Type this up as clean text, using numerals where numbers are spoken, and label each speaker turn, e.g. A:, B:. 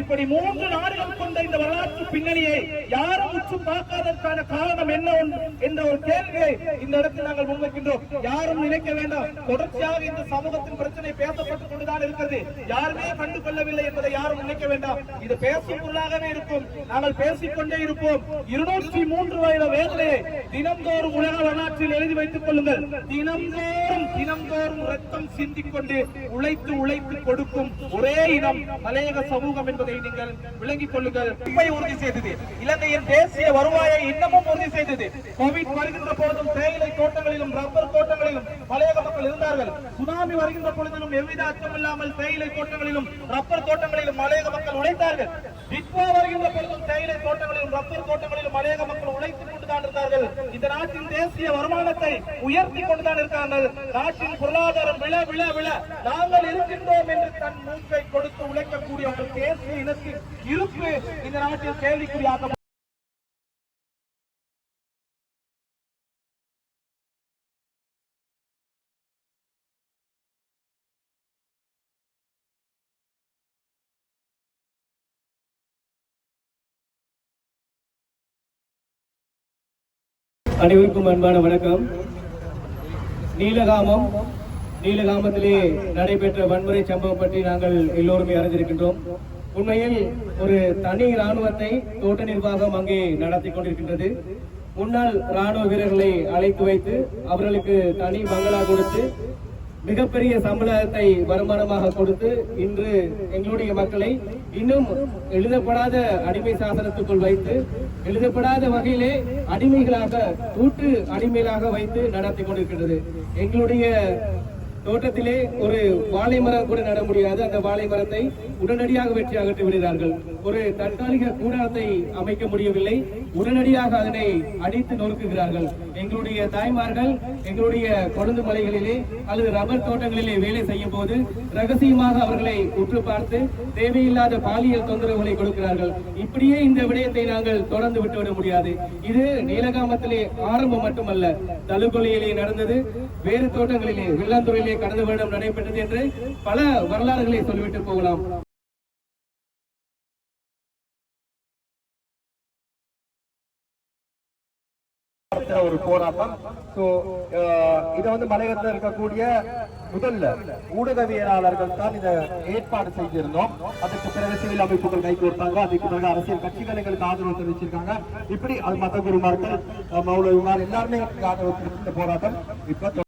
A: இப்படி 3 நாடுகள் கொண்ட இந்த வரலாற்று பின்னணியை யாரும் உற்று பார்க்காததற்கான காரணம் என்ன என்ற ஒரு கேள்வியை இந்த இடத்தில் நாங்கள் முன்வைக்கின்றோம். யாரும் நினைக்க வேண்டாம், தொடர்ச்சியாக இந்த சமூகத்தின் பிரச்சனை பேசப்பட்டுக் கொண்டுதான் இருக்கிறது, யாருமே கண்டு கொள்ளவில்லை என்பதை யாரும் நினைக்க வேண்டாம். இது பேசும் பொருளாகவே இருக்கும், நாங்கள் பேசிக்கொண்டே இருப்போம். 203 வயது வேதனையை தினந்தோறும் உலக வரலாற்றில் எழுதி வைத்துக் கொள்ளுங்கள். தினந்தோறும் ரத்தம் சிந்திக்கொண்டு உழைத்து கொடுக்கும் ஒரே இனம் மலையக சமூகம் என்பதை நீங்கள் விளங்கிக் கொள்ளுங்கள். உறுதி செய்தது, இலங்கையின் தேசிய வருவாயை இன்னமும் உறுதி செய்தது. கோவிட் வருகின்ற பொழுதும் தேயிலை தோட்டங்களிலும் ரப்பர் தோட்டங்களிலும் மலையக மக்கள் இருந்தார்கள். சுனாமி வருகின்ற பொழுதிலும் எவ்வித அச்சமில்லாமல் தேயிலை தோட்டங்களிலும் ரப்பர் தோட்டங்களிலும் மலையக மக்கள் உழைத்தார்கள். பிட்வா வருகின்ற பொழுதும் தேயிலை தோட்டங்களிலும் ரப்பர் தோட்டங்களிலும் மலையக மக்கள் உழைத்துக் கொண்டுதான் இருந்தார்கள். இந்த நாட்டின் தேசிய வருமானத்தை உயர்த்தி கொண்டுதான் இருக்கிறார்கள். நாட்டின் பொருளாதாரம் விழ நாங்கள் இருக்கின்றோம் என்று தன் மூக்கை கொடுத்து உழைக்கக்கூடிய ஒரு தேசிய இனத்தின் இருப்பு இந்த நாட்டில் கேள்விக்குறியாக.
B: அனைவருக்கும் அன்பான வணக்கம். நீலகாமத்திலே நடைபெற்ற வன்முறை சம்பவம் பற்றி நாங்கள் எல்லோருமே அறிந்திருக்கின்றோம். உண்மையில் ஒரு தனி இராணுவத்தை தோட்ட நிர்வாகம் அங்கே நடத்தி கொண்டிருக்கின்றது. முன்னாள் இராணுவ வீரர்களை அழைத்து வைத்து அவர்களுக்கு தனி பங்களா கொடுத்து மிகப்பெரிய சம்பளத்தை வருமானமாக கொடுத்து இன்று எங்களுடைய மக்களை இன்னும் எழுதப்படாத அடிமை சாசனத்துக்குள் வைத்து எழுதப்படாத வகையிலே அடிமைகளாக கூட்டு அடிமைகளாக வைத்து நடத்தி கொண்டிருக்கின்றது. எங்களுடைய தோட்டத்திலே ஒரு வாழை மரம் கூட நட முடியாது. அந்த வாழை மரத்தை உடனடியாக வெற்றி அகற்றி விடுகிறார்கள். ஒரு தற்காலிக கூடாரத்தை அமைக்க முடியவில்லை, உடனடியாக அதனை அடித்து நொறுக்குகிறார்கள். எங்களுடைய தாய்மார்கள் எங்களுடைய கொழுந்து மலைகளிலே அல்லது ரப்பர் தோட்டங்களிலே வேலை செய்யும் போது ரகசியமாக அவர்களை உற்று பார்த்து தேவையில்லாத பாலியல் தொந்தரவுகளை கொடுக்கிறார்கள். இப்படியே இந்த விடயத்தை நாங்கள் தொடர்ந்து விட்டுவிட முடியாது. இது நீலகாமத்திலே ஆரம்பம் மட்டுமல்ல, தலுகொலையிலே நடந்தது, வேறு தோட்டங்களிலே வெள்ளாந்துறையிலே கடந்த வருடம் நடைபெற்றது என்று பல வரலாறுகளை சொல்லிவிட்டு போகலாம்.
C: ஒரு போராட்டம். இதை மலையகத்தில் இருக்கக்கூடிய முதல்ல ஊடகவியலாளர்கள் தான் இதை ஏற்பாடு செய்திருந்தோம். அதுக்கு பிறகு சிவில் அமைப்புகள் கை கோர்த்தாங்க. அதுக்கு பிறகு அரசியல் கட்சிகள் எங்களுக்கு ஆதரவு தெரிவிச்சிருக்காங்க. இப்படி அது மத குருமார்கள் மௌலவிமார் எல்லாருமே ஆதரவு தெரிவித்த போராட்டம் இப்ப